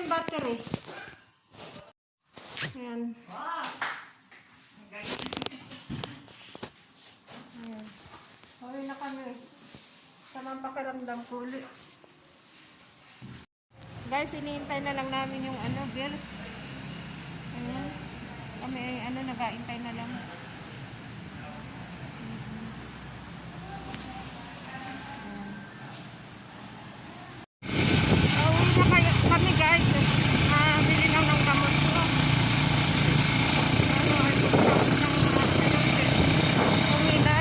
yung battery. Ayan. Ayan. Uwi na kami. Samang pakiramdam ko ulit. Guys, iniintay na lang namin yung girls. Ayan. Kami nag-aintay na lang. Kami guys, bili lang ng gamot ko. Uwi na.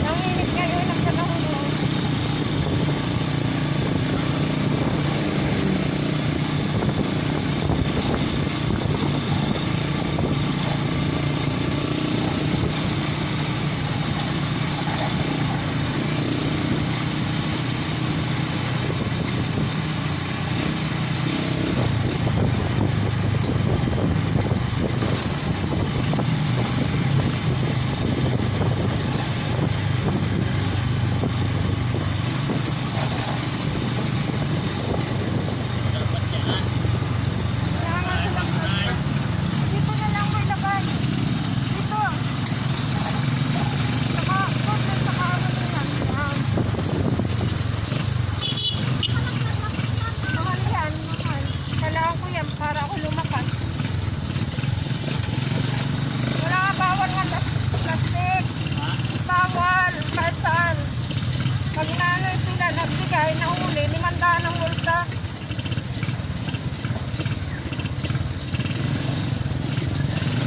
Nanginit ngayon ang panahon mo. Para ako lumakas. Wala nga bawal nga plastic. Bawal. Kahit saan. Pag nanay sila nagbigay, nahuli, 500 ang multa.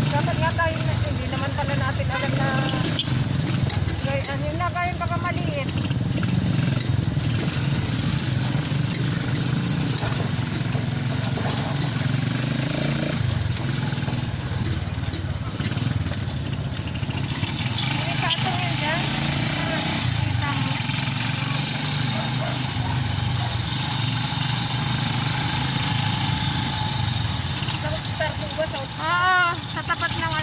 Dapat nga tayo, hindi naman pala natin alam na yun na kayo baka maliit. Sa tapat ng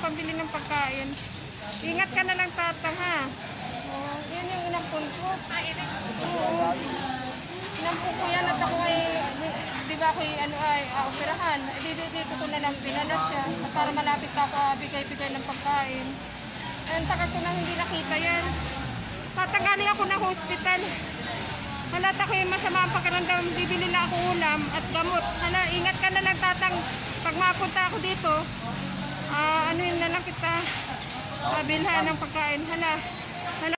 pambili ng pagkain. Ingat ka na lang tatang ha. Oh, yan yung inampun ko. Oo. Inampun ko yan at ako ay, di ba ako ay operahan. Dito ko na lang pinalas siya. Para malapit ako bigay-bigay ng pagkain. Ang tagal ko nang hindi nakita yan. Tatanggali ako ng hospital. Halata ko yung masama ang pakiramdam, bibili na ako ulam at gamot. Hala, ingat ka na lang tatang. Pag mapunta ako dito, Ano yun na lang kita. Bilhan ng pagkain. Hala. Hala.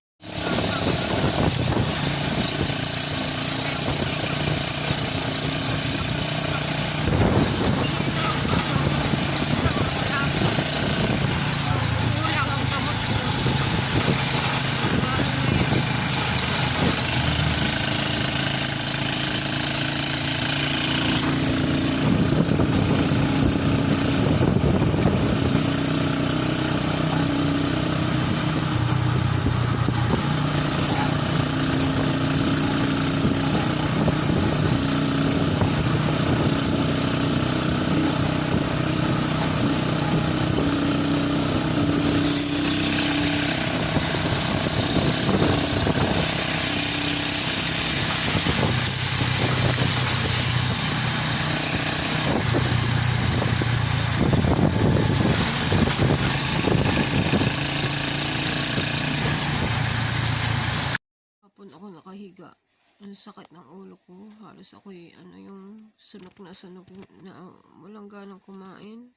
Hapon ako nakahiga. Ang sakit ng ulo ko. Halos ako'y yung sunok na walang ganang kumain.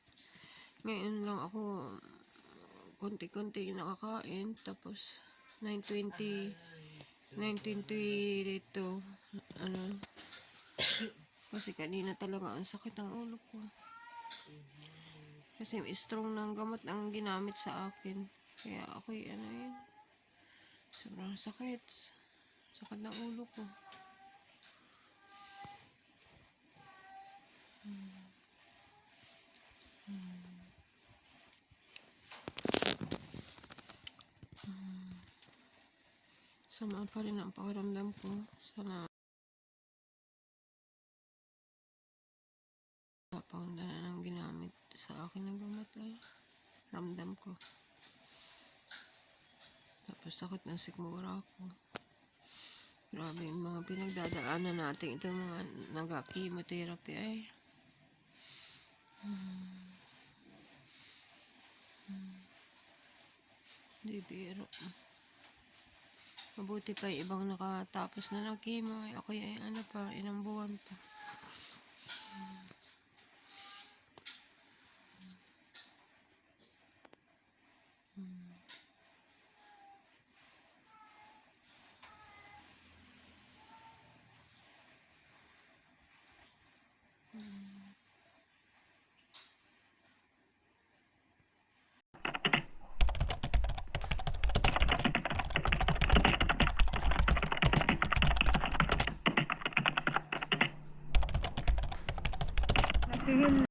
Ngayon lang ako konti-konti nakakain. Tapos 9:20 19:22 kasi kanina talaga ang sakit ng ulo ko. Kasi strong ng gamot ang ginamit sa akin. Kaya ako'y sobrang sakit. Sakit ng ulo ko. Sama pa rin ang pakiramdam ko. Sana pang ng ginamit sa akin ng gamot ay ramdam ko. Tapos sakit ng sikmura ko. Grabe yung mga pinagdadaanan natin. Itong mga nag-chemotherapy ay hindi biro. Mabuti pa yung ibang nakatapos na ng chemo. Ako ay ilang buwan pa. Sige.